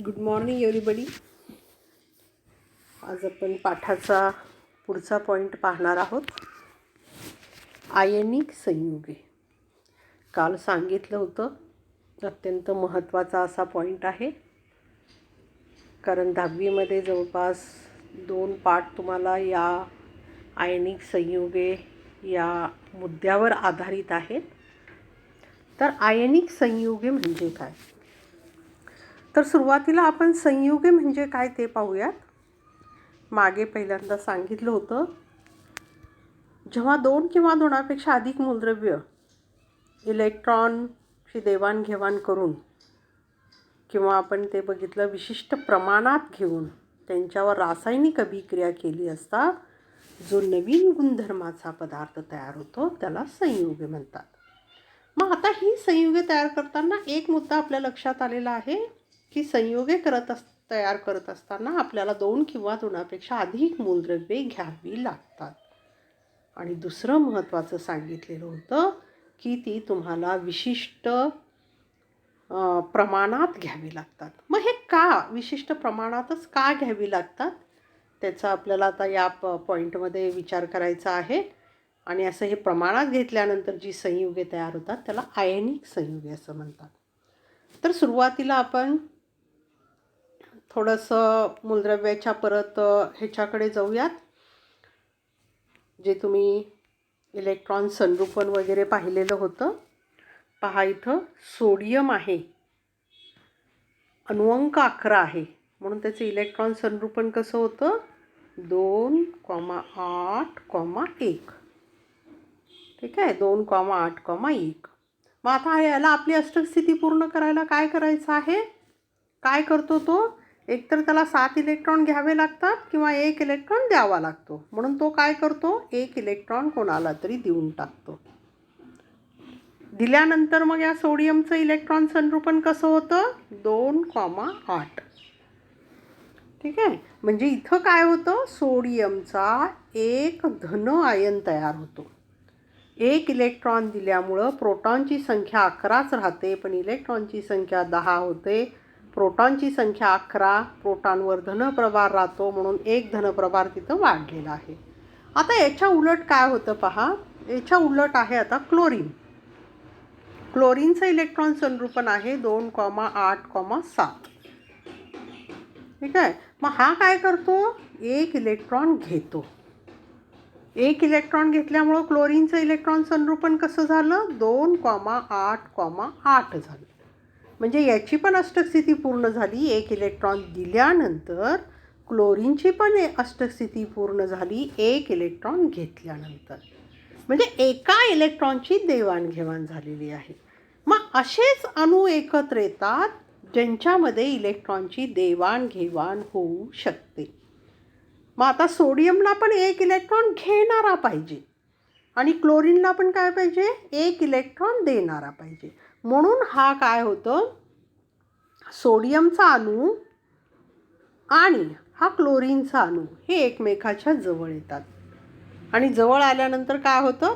Good morning everybody. आज आपण पाठाचा पुढचा पॉईंट पाहणार आहोत. आयनिक संयुगे. काल सांगितलं होतं, अत्यंत महत्त्वाचा असा पॉईंट आहे, कारण 10वीमध्ये जवळपास 2 पाठ तुम्हाला या आयनिक संयुगे या मुद्द्यावर आधारित आहेत. तर आयनिक संयुगे म्हणजे काय? तर सुरुवातीला आपण संयुगे म्हणजे काय ते पाहूयात. मागे पहिल्यांदा सांगितलं होतं, जेव्हा 2 किंवा 2पेक्षा अधिक मूलद्रव्य इलेक्ट्रॉनची देवाणघेवाण करून किंवा आपण ते बघितलं विशिष्ट प्रमाणात घेऊन त्यांच्यावर रासायनिक अभिक्रिया केली असता जो नवीन गुणधर्माचा पदार्थ तयार होतो त्याला संयुगे म्हणतात. मग आता ही संयुगे तयार करताना एक मुद्दा आपल्या लक्षात आलेला आहे की संयुगे तयार करत असताना आपल्याला 2 किंवा 2पेक्षा अधिक मूलद्रव्ये घ्यावी लागतात. आणि दुसरं महत्त्वाचं सांगितलेलं होतं की ती तुम्हाला विशिष्ट प्रमाणात घ्यावी लागतात. मग हे का विशिष्ट प्रमाणातच का घ्यावी लागतात त्याचा आपल्याला आता या पॉईंटमध्ये विचार करायचा आहे. आणि असं हे प्रमाणात घेतल्यानंतर जी संयुगे तयार होतात त्याला आयनिक संयुगे असं म्हणतात. तर सुरुवातीला आपण थोडंसं मूलद्रव्याच्या परत ह्याच्याकडे जाऊयात, जे तुम्ही इलेक्ट्रॉन संरूपण वगैरे पाहिलेलं होतं. पहा, इथं सोडियम आहे, अणुअंक 11 आहे, म्हणून त्याचं इलेक्ट्रॉन संरूपण कसं होतं 2,8,1. ठीक आहे, 2,8,1. मग आता याला आपली अष्टक स्थिती पूर्ण करायला काय करायचं आहे? काय करतो तो? एकतर त्याला 7 इलेक्ट्रॉन घ्यावे लागतात किंवा 1 इलेक्ट्रॉन द्यावा लागतो. म्हणून तो काय करतो? 1 इलेक्ट्रॉन कोणाला तरी देऊन टाकतो. दिल्यानंतर मग या सोडियमचं इलेक्ट्रॉन संरूपण कसं होतं 2,8. ठीक आहे, म्हणजे इथं काय होतं, सोडियमचा एक धन आयन तयार होतो. 1 इलेक्ट्रॉन दिल्यामुळं प्रोटॉनची संख्या 11च राहते, पण इलेक्ट्रॉनची संख्या 10 होते. प्रोटॉनची संख्या 11, प्रोटॉनवर धनप्रभार राहतो, म्हणून 1 धनप्रभार तिथं वाढलेला आहे. आता याच्या उलट काय होतं पहा, याच्या उलट आहे आता क्लोरीन. क्लोरीनचं इलेक्ट्रॉन संरूपण आहे 2,8,7. ठीक आहे, मग हा काय करतो 1 इलेक्ट्रॉन घेतो. 1 इलेक्ट्रॉन घेतल्यामुळं क्लोरीनचं इलेक्ट्रॉन संरूपण कसं झालं 2,8,8 झालं. म्हणजे याची पण अष्टक स्थिती पूर्ण झाली. 1 इलेक्ट्रॉन दिल्यानंतर क्लोरीनची पण अष्टक स्थिती पूर्ण झाली 1 इलेक्ट्रॉन घेतल्यानंतर. म्हणजे एका इलेक्ट्रॉनची देवाणघेवाण झालेली आहे. मग असेच अणू एकत्र येतात ज्यांच्यामध्ये इलेक्ट्रॉनची देवाणघेवाण होऊ शकते. मग आता सोडियमला पण 1 इलेक्ट्रॉन घेणारा पाहिजे आणि क्लोरीनला पण काय पाहिजे 1 इलेक्ट्रॉन देणारा पाहिजे. म्हणून हा काय होतं, सोडियमचा अणू आणि हा क्लोरीनचा अणू हे एकमेकाच्या जवळ येतात. आणि जवळ आल्यानंतर काय होतं,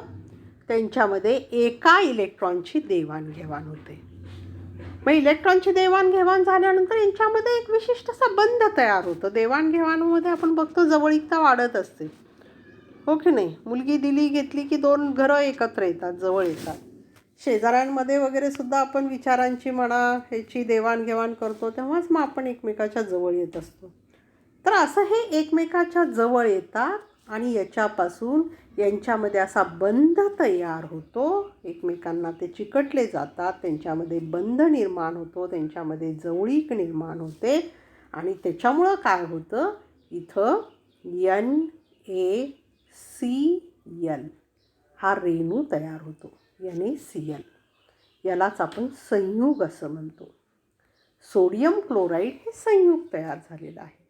त्यांच्यामध्ये एका इलेक्ट्रॉनची देवाणघेवाण होते. मग इलेक्ट्रॉनची देवाणघेवाण झाल्यानंतर यांच्यामध्ये एक विशिष्ट असा बंध तयार होतो. देवाणघेवाणमध्ये आपण बघतो जवळीकता वाढत असते, हो की नाही. मुलगी दिली घेतली की 2 घरं एकत्र येतात, जवळ येतात. शेजाऱ्यांमध्ये वगैरे सुद्धा आपण विचारांची म्हणा ह्याची देवाणघेवाण करतो, तेव्हाच मग आपण एकमेकाच्या जवळ येत असतो. तर असं हे एकमेकाच्या जवळ येतात आणि याच्यापासून यांच्यामध्ये असा बंध तयार होतो. एकमेकांना ते चिकटले जातात, त्यांच्यामध्ये बंध निर्माण होतो, त्यांच्यामध्ये जवळीक निर्माण होते. आणि त्याच्यामुळं काय होतं, इथं NaCl हा रेणू तयार होतो. NaCl यालाच आपण संयुग असं म्हणतो. सोडियम क्लोराईड हे संयुग तयार झालेलं आहे.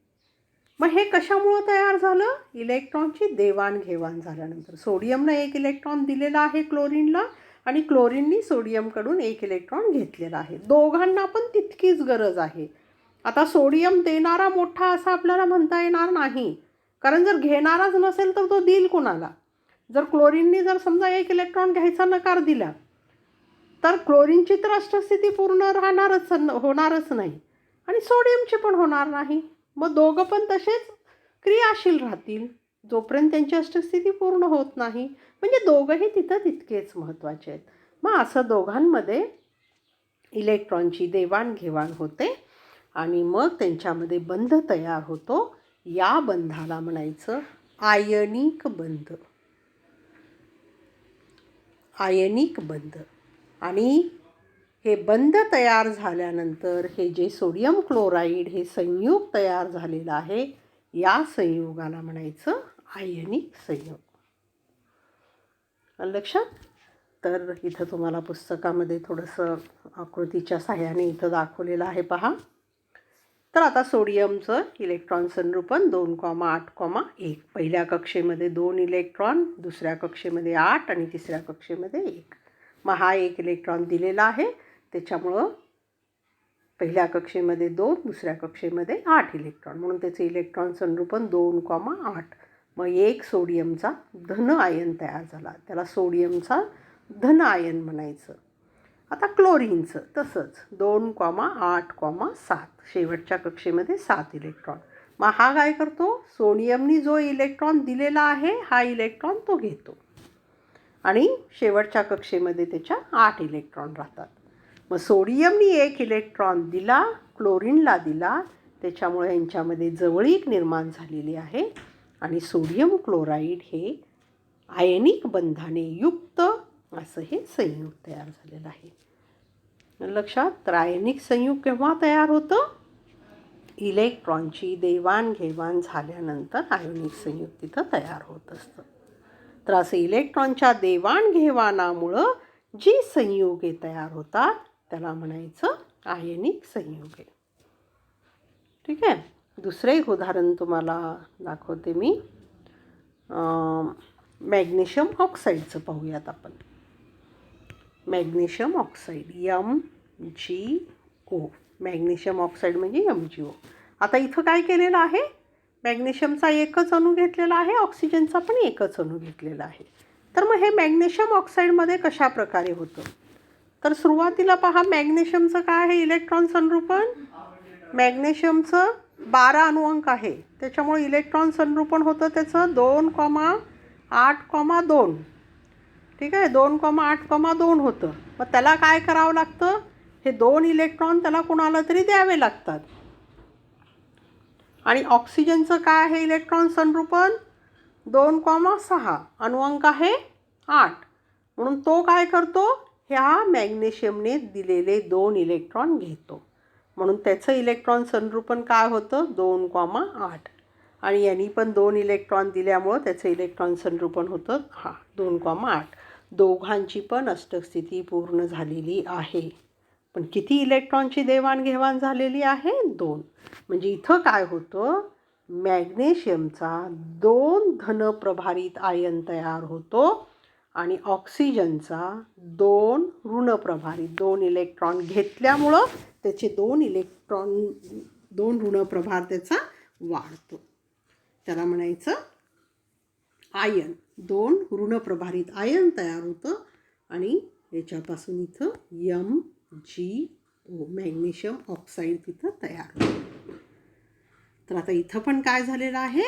मग हे कशामुळं तयार झालं, इलेक्ट्रॉनची देवाणघेवाण झाल्यानंतर. सोडियमनं 1 इलेक्ट्रॉन दिलेला आहे क्लोरीनला आणि क्लोरीननी सोडियमकडून 1 इलेक्ट्रॉन घेतलेला आहे. दोघांना पण तितकीच गरज आहे. आता सोडियम देणारा मोठा असा आपल्याला म्हणता येणार नाही, कारण जर घेणाराच नसेल तर तो देईल कुणाला. जर क्लोरीननी जर समजा 1 इलेक्ट्रॉन घ्यायचा नकार दिला तर क्लोरीनची तर अष्टस्थिती पूर्ण होणारच नाही. आणि सोडियमचे पण होणार नाही. मग दोघं पण तसेच क्रियाशील राहतील जोपर्यंत त्यांची अष्टक स्थिती पूर्ण होत नाही. म्हणजे दोघंही तिथं तितकेच महत्त्वाचे आहेत. मग असं दोघांमध्ये इलेक्ट्रॉनची देवाणघेवाण होते आणि मग त्यांच्यामध्ये बंध तयार होतो. या बंधाला म्हणायचं आयनिक बंध. आयनिक बंध. आणि हे बंध तयार झाल्यानंतर हे जे सोडियम क्लोराईड हे संयुग तयार झालेलं आहे, या संयुगाला म्हणायचं आयनिक संयुग. लक्षात. तर इथं तुम्हाला पुस्तकामध्ये थोडंसं आकृतीच्या साहाय्याने इथं दाखवलेलं आहे पहा. तर आता सोडियमचं इलेक्ट्रॉन संरूपण 2,8,1. पहिल्या कक्षेमध्ये 2 इलेक्ट्रॉन, दुसऱ्या कक्षेमध्ये 8 आणि तिसऱ्या कक्षेमध्ये 1. मग हा 1 इलेक्ट्रॉन दिलेला आहे, त्याच्यामुळं पहिल्या कक्षेमध्ये 2, दुसऱ्या कक्षेमध्ये 8 इलेक्ट्रॉन, म्हणून त्याचे इलेक्ट्रॉन संरूपण 2,8. मग 1 सोडियमचा धन आयन तयार झाला, त्याला सोडियमचा धन आयन म्हणायचं. आता क्लोरीनचं तसंच 2,8,7. शेवटच्या कक्षेमध्ये 7 इलेक्ट्रॉन. मग हा काय करतो, सोडियमनी जो इलेक्ट्रॉन दिलेला आहे हा इलेक्ट्रॉन तो घेतो आणि शेवटच्या कक्षेमध्ये त्याच्या 8 इलेक्ट्रॉन राहतात. मग सोडियमनी 1 इलेक्ट्रॉन दिला, क्लोरीनला दिला, त्याच्यामुळे यांच्यामध्ये जवळीक निर्माण झालेली आहे आणि सोडियम क्लोराईड हे आयनिक बंधाने युक्त असं हे संयुग तयार झालेलं आहे. लक्षात. तर आयनिक संयुग केव्हा तयार होतं, इलेक्ट्रॉनची देवाणघेवाण झाल्यानंतर आयनिक संयुग तिथं तयार होत असतं. तर असं इलेक्ट्रॉनच्या देवाणघेवाणामुळं जी संयुगे तयार होतात त्याला म्हणायचं आयनिक संयुगे. ठीक आहे. दुसरं एक उदाहरण तुम्हाला दाखवते मी. मॅग्नेशियम ऑक्साईडचं पाहूयात आपण. Magnesium oxide MgO. Magnesium oxide म्हणजे MgO. आता इथं काय केलेलं आहे, मॅग्नेशियमचा एकच अणू घेतलेला आहे, ऑक्सिजनचा पण एकच अणू घेतलेला आहे. तर मग हे मॅग्नेशियम ऑक्साईडमध्ये कशा प्रकारे होतं, तर सुरुवातीला पहा मॅग्नेशियमचं काय आहे इलेक्ट्रॉन संरूपण. मॅग्नेशियमचं 12 अणुअंक आहे, त्याच्यामुळे इलेक्ट्रॉन संरूपण होतं त्याचं 2,8,2. ठीक आहे, 2,8,2 होतं. मग त्याला काय करावं लागतं, हे 2 इलेक्ट्रॉन त्याला कुणाला तरी द्यावे लागतात. आणि ऑक्सिजनचं काय आहे इलेक्ट्रॉन संरूपण 2,6. अणुअंक आहे 8, म्हणून तो काय करतो, ह्या मॅग्नेशियमने दिलेले 2 इलेक्ट्रॉन घेतो, म्हणून त्याचं इलेक्ट्रॉन संरूपण काय होतं 2,8. आणि यांनी पण 2 इलेक्ट्रॉन दिल्यामुळं त्याचं इलेक्ट्रॉन संरूपण होतं 2,8. दोघांची पण अष्टक स्थिती पूर्ण झालेली आहे. पण किती इलेक्ट्रॉनची देवाणघेवाण झालेली आहे 2. म्हणजे इथं काय होतं, मॅग्नेशियमचा 2 धनप्रभारित आयन तयार होतो आणि ऑक्सिजनचा 2 ऋणप्रभारित 2 इलेक्ट्रॉन घेतल्यामुळं त्याचे 2 ऋणप्रभार त्याचा वाढतो. त्याला म्हणायचं आयन. 2 ऋणप्रभारित आयन तयार होतं आणि याच्यापासून इथं MgO मॅग्नेशियम ऑक्साईड तिथं तयार होतं. तर आता इथं पण काय झालेलं आहे,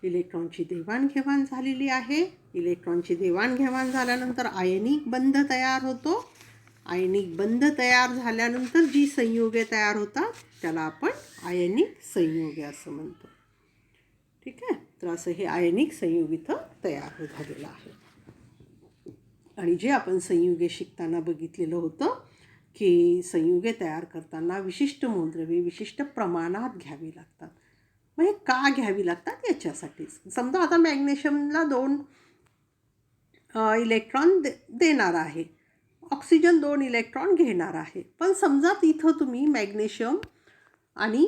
इलेक्ट्रॉनची देवाणघेवाण झालेली आहे. इलेक्ट्रॉनची देवाणघेवाण झाल्यानंतर आयनिक बंध तयार होतो. आयनिक बंध तयार झाल्यानंतर जी संयुगे तयार होतात त्याला आपण आयनिक संयुगे असं म्हणतो. ठीक आहे. तर असं हे आयनिक संयुग इथं तयार झालेलं आहे. आणि जे आपण संयुगे शिकताना बघितलेलं होतं की संयुगे तयार करताना विशिष्ट मूलद्रव्ये विशिष्ट प्रमाणात घ्यावी लागतात. मग हे का घ्यावी लागतात याच्यासाठीच. समजा आता मॅग्नेशियमला 2 इलेक्ट्रॉन देणार आहे, ऑक्सिजन 2 इलेक्ट्रॉन घेणार आहे. पण समजा तिथं तुम्ही मॅग्नेशियम आणि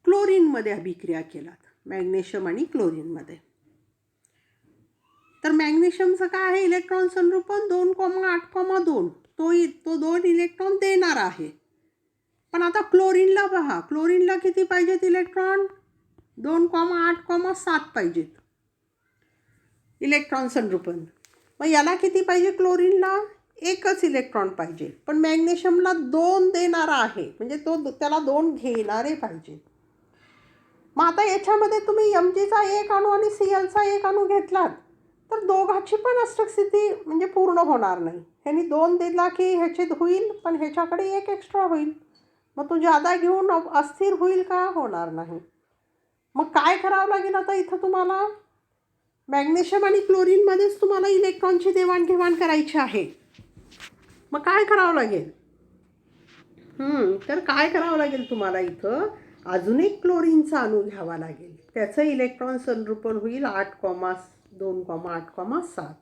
क्लोरीनमध्ये अभिक्रिया केलात, मॅग्नेशियम आणि क्लोरीनमध्ये, तर मॅग्नेशियमचं काय आहे इलेक्ट्रॉन संरूपण 2,8,2. तो 2 इलेक्ट्रॉन देणार आहे. पण आता क्लोरीनला पहा, क्लोरीनला किती पाहिजेत इलेक्ट्रॉन 2,8,7 पाहिजेत इलेक्ट्रॉन संरूपण. मग याला किती पाहिजे क्लोरीनला एकच इलेक्ट्रॉन पाहिजे, पण मॅग्नेशियमला 2 देणारा आहे, म्हणजे त्याला 2 घेणारे पाहिजे. मग आता याच्यामध्ये तुम्ही Mgचा एक अणू आणि Clचा एक अणू घेतलात तर दोघांची पण अष्टक स्थिती म्हणजे पूर्ण होणार नाही. ह्यानी 2 दिला की ह्याचे होईल, पण ह्याच्याकडे एक एक्स्ट्रा होईल. मग तो जादा घेऊन अस्थिर होईल का? होणार नाही. मग काय करावं लागेल आता इथं तुम्हाला? मॅग्नेशियम आणि क्लोरीनमध्येच तुम्हाला इलेक्ट्रॉनची देवाणघेवाण करायची आहे. मग काय करावं लागेल? तर काय करावं लागेल तुम्हाला इथं? अजून एक क्लोरीनचा अणू घ्यावा लागेल. त्याचं इलेक्ट्रॉन संरूपण होईल 8,2,8,7.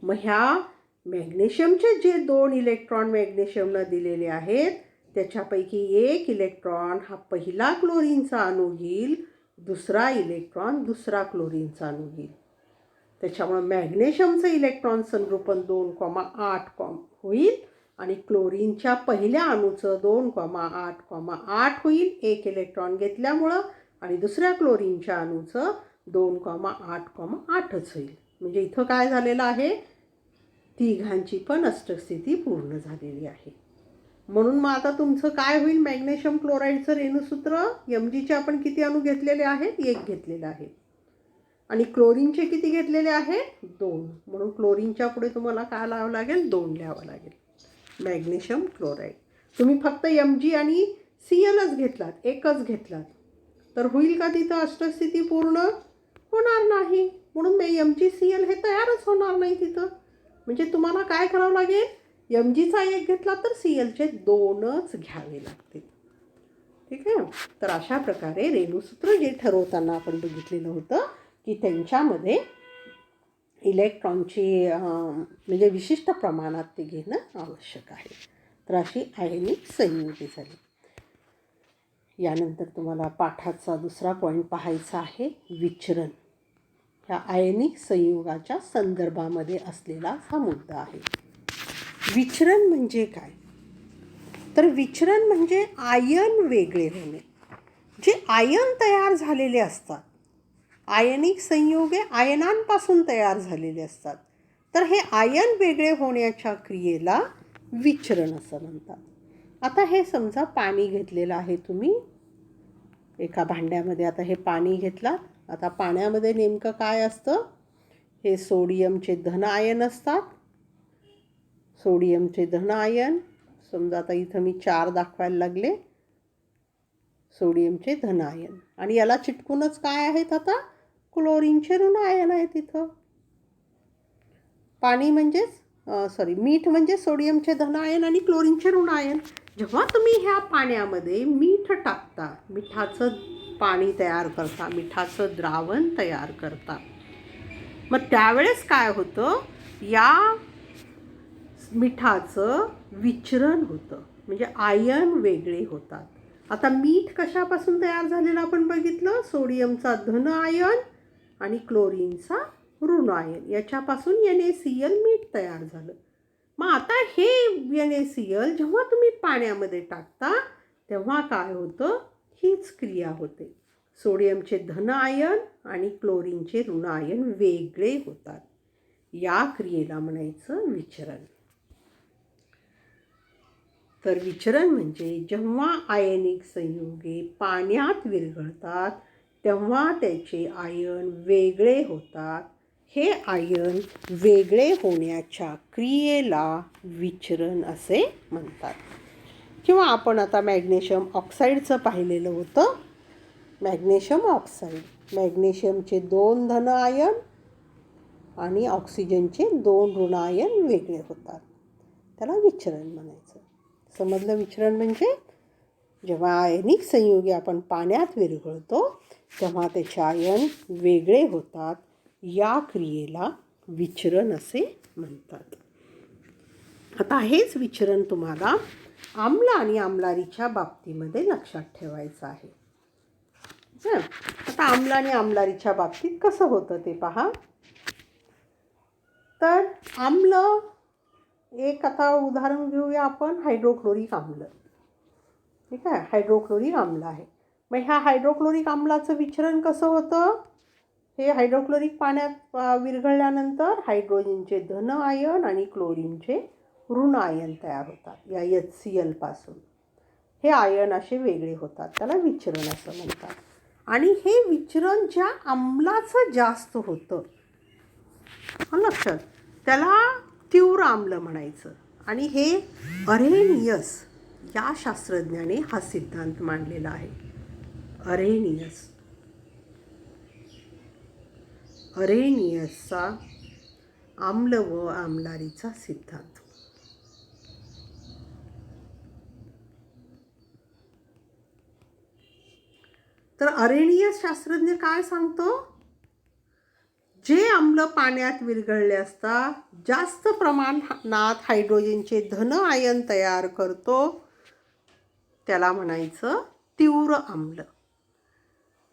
मग ह्या मॅग्नेशियमचे जे 2 इलेक्ट्रॉन मॅग्नेशियमला दिलेले आहेत त्याच्यापैकी एक इलेक्ट्रॉन हा पहिला क्लोरीनचा अणू घेईल, दुसरा इलेक्ट्रॉन दुसरा क्लोरीनचा अणू घेईल. त्याच्यामुळे मॅग्नेशियमचं इलेक्ट्रॉन संरूपण 2,8 होईल आणि क्लोरीनच्या पहिल्या अणूचं 2,8,8 होईल एक इलेक्ट्रॉन घेतल्यामुळं, आणि दुसऱ्या क्लोरीनच्या अणूचं 2,8,8च होईल. म्हणजे इथं काय झालेलं आहे? तिघांची पण अष्टक स्थिती पूर्ण झालेली आहे. म्हणून मग आता तुमचं काय होईल? मॅग्नेशियम क्लोराईडचं रेणुसूत्र Mgचे आपण किती अणू घेतलेले आहेत? 1 घेतलेले आहे. आणि क्लोरीनचे किती घेतलेले आहेत? 2. म्हणून क्लोरीनच्या पुढे तुम्हाला काय लावावं लागेल? 2 लिहावं लागेल. Magnesium chloride. तुम्ही फक्त Mg आणि Clच घेतलात, एकच घेतलात, तर होईल का तिथं अष्टक स्थिती पूर्ण? होणार नाही. म्हणून MgCl हे तयारच होणार नाही तिथं. म्हणजे तुम्हाला काय करावं लागेल? Mgचा एक घेतला तर Clचे 2च घ्यावे लागतील. ठीक आहे. तर अशा प्रकारे रेणुसूत्र जे ठरवताना आपण बघितलेलं होतं की त्यांच्यामध्ये इलेक्ट्रॉनची म्हणजे विशिष्ट प्रमाणात ते घेणं आवश्यक आहे. तर अशी आयनिक संयुगे झाली. यानंतर तुम्हाला पाठाचा दुसरा पॉईंट पाहायचा आहे, विचरण. ह्या आयनिक संयुगाच्या संदर्भामध्ये असलेला हा मुद्दा आहे. विचरण म्हणजे काय? तर विचरण म्हणजे आयन वेगळे होणे. जे आयन तयार झालेले असतात, आयनिक संयुगे आयनांपासून तयार झालेले असतात, तर हे आयन वेगळे होण्याच्या क्रियेला विचरण असं म्हणतात. आता हे समजा पाणी घेतलेलं आहे तुम्ही एका भांड्यामध्ये. आता हे पाणी घेतलं. आता पाण्यामध्ये नेमकं काय असतं? हे सोडियमचे धन आयन असतात. सोडियमचे धन आयन समजा आता इथं मी 4 दाखवायला लागले. सोडियमचे धन आयन, आणि याला चिटकूनच काय आहेत? आता क्लोरीनचे ऋण आयन आहेत इथं. पाणी म्हणजेच मीठ म्हणजे सोडियमचे धन आयन आणि क्लोरीनचे ऋण आयन. जेव्हा तुम्ही ह्या पाण्यामध्ये मीठ टाकता, मिठाचं पाणी तयार करता, मिठाचं द्रावण तयार करता, मग त्यावेळेस काय होतं? या मिठाचं विचरण होतं, म्हणजे आयन वेगळे होतात. आता मीठ कशापासून तयार झालेलं आपण बघितलं? सोडियमचा धन आयन आणि क्लोरीनचा ऋण आयन, याच्यापासून NaCl मीठ तयार झालं. मग आता हे NaCl जेव्हा तुम्ही पाण्यामध्ये टाकता तेव्हा काय होतं? हीच क्रिया होते. सोडियमचे धन आयन आणि क्लोरीनचे ऋण आयन वेगळे होतात. या क्रियेला म्हणायचं विचरण. तर विचरण म्हणजे जेव्हा आयनिक संयुगे पाण्यात विरघळतात तेव्हा त्याचे आयन वेगळे होतात. हे आयन वेगळे होण्याच्या क्रियेला विचरण असे म्हणतात. किंवा आपण आता मॅग्नेशियम ऑक्साईडचं पाहिलेलं होतं. मॅग्नेशियम ऑक्साईड, मॅग्नेशियमचे 2 धन आयन आणि ऑक्सिजनचे 2 ऋण आयन वेगळे होतात. त्याला विचरण म्हणायचं. समजलं? विचरण म्हणजे जेव्हा आयनिक संयुगे आपण पाण्यात विरघळतो तेव्हा त्याचे आयन वेगळे होतात. या क्रियेला विचरण असे म्हणतात. आता हेच विचरण तुम्हाला आम्ल आणि आम्लारीच्या बाबतीमध्ये लक्षात ठेवायचं आहे. आता आम्ल आणि आम्लारीच्या बाबतीत कसं होतं ते पहा. तर आम्ल, एक आता उदाहरण घेऊया आपण, हायड्रोक्लोरिक आम्ल. ठीक आहे, हायड्रोक्लोरिक आम्ल आहे. मग ह्या हायड्रोक्लोरिक आम्लाचं विचरण कसं होतं? हे हायड्रोक्लोरिक पाण्यात विरघळल्यानंतर हायड्रोजनचे धन आयन आणि क्लोरीनचे ऋण आयन तयार होतात या HCl पासून. हे आयन असे वेगळे होतात, त्याला विचरण असं म्हणतात. आणि हे विचरण ज्या आम्लाचं जास्त होतं लक्षात, त्याला तीव्र आम्ल म्हणायचं. आणि हे अरेनियस या शास्त्रज्ञाने हा सिद्धांत मांडलेला आहे. अरेनियसचा आम्ल व आम्लारीचा सिद्धांत. तर अरेनियस शास्त्रज्ञ काय सांगतो, जे आम्ल पाण्यात विरघळले असता जास्त प्रमाणात हायड्रोजनचे धन आयन तयार करतो त्याला म्हणायचं तीव्र आम्ल.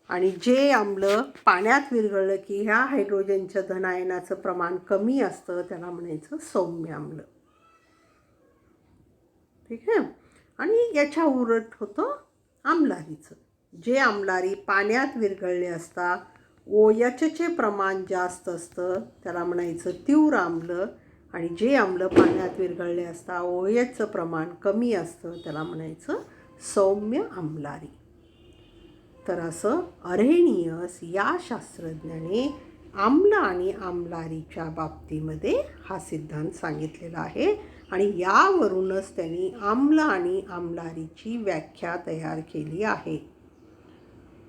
आणि जे आम्ल पाण्यात विरघळलं की ह्या हायड्रोजनच्या धन आयनाचं प्रमाण कमी असतं त्याला म्हणायचं सौम्य आम्ल. ठीक आहे. आणि याच्या उलट होतं आम्लारीचं. जे आम्लारी पाण्यात विरघळले असता OHचे प्रमाण जास्त असतं त्याला म्हणायचं तीव्र आम्ल. आणि जे आम्ल पाण्यात विरघळले असता OHचं प्रमाण कमी असतं त्याला म्हणायचं सौम्य आम्लारी. तर असं अरेनियस या शास्त्रज्ञाने आम्ल आणि आम्लारीच्या बाबतीमध्ये हा सिद्धांत सांगितलेला आहे. आणि यावरूनच त्यांनी आम्ल आणि आम्लारीची व्याख्या तयार केली आहे.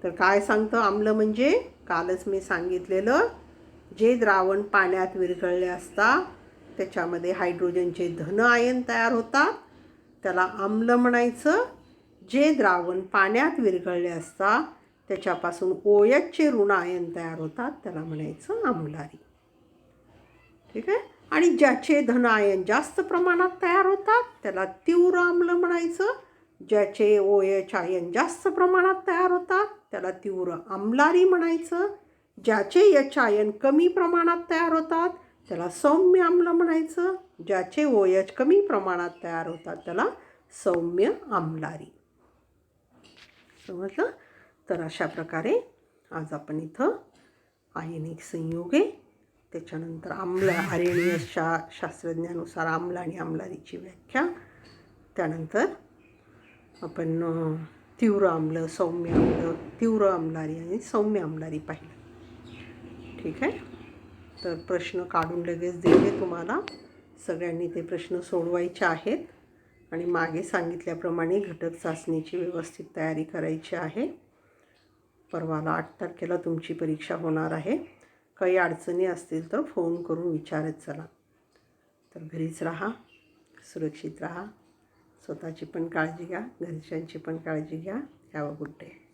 तर काय सांगतं आम्ल म्हणजे, कालच मी सांगितलेलं, जे द्रावण पाण्यात विरघळले असता त्याच्यामध्ये हायड्रोजनचे धन आयन तयार होतात त्याला आम्ल म्हणायचं. जे द्रावण पाण्यात विरघळले असता त्याच्यापासून OHचे ऋण आयन तयार होतात त्याला म्हणायचं आम्लारी. ठीक आहे. आणि ज्याचे धन आयन जास्त प्रमाणात तयार होतात त्याला तीव्र आम्ल म्हणायचं. ज्याचे OH आयन जास्त प्रमाणात तयार होतात त्याला तीव्र आम्लारी म्हणायचं. ज्याचे H आयन कमी प्रमाणात तयार होतात त्याला सौम्य आम्ल म्हणायचं. ज्याचे OH कमी प्रमाणात तयार होतात त्याला सौम्य आम्लारी. समजलं. तर अशा प्रकारे आज आपण इथं आयनिक संयुगे, त्याच्यानंतर आम्ल, अरेनियसच्या शास्त्रज्ञानुसार आम्ल आणि आम्लारीची व्याख्या, त्यानंतर आपण तीव्र आम्ल, सौम्य आम्ल, तीव्र आम्लारी आणि सौम्य आम्लारी पाहिलं. ठीक आहे. तर प्रश्न काढून लगेच दिले तुम्हाला. सगळ्यांनी ते प्रश्न सोडवायचे आहेत. आणि मागे सांगितल्याप्रमाणे घटक चाचणीची व्यवस्थित तयारी करायची आहे. परवाला 8 तारखेला तुमची परीक्षा होणार आहे. काही अडचणी असतील तर फोन करून विचारत चला. तर घरीच राहा, सुरक्षित राहा, स्वतःची पण काळजी घ्या, घरच्यांची पण काळजी घ्या. Have a good day.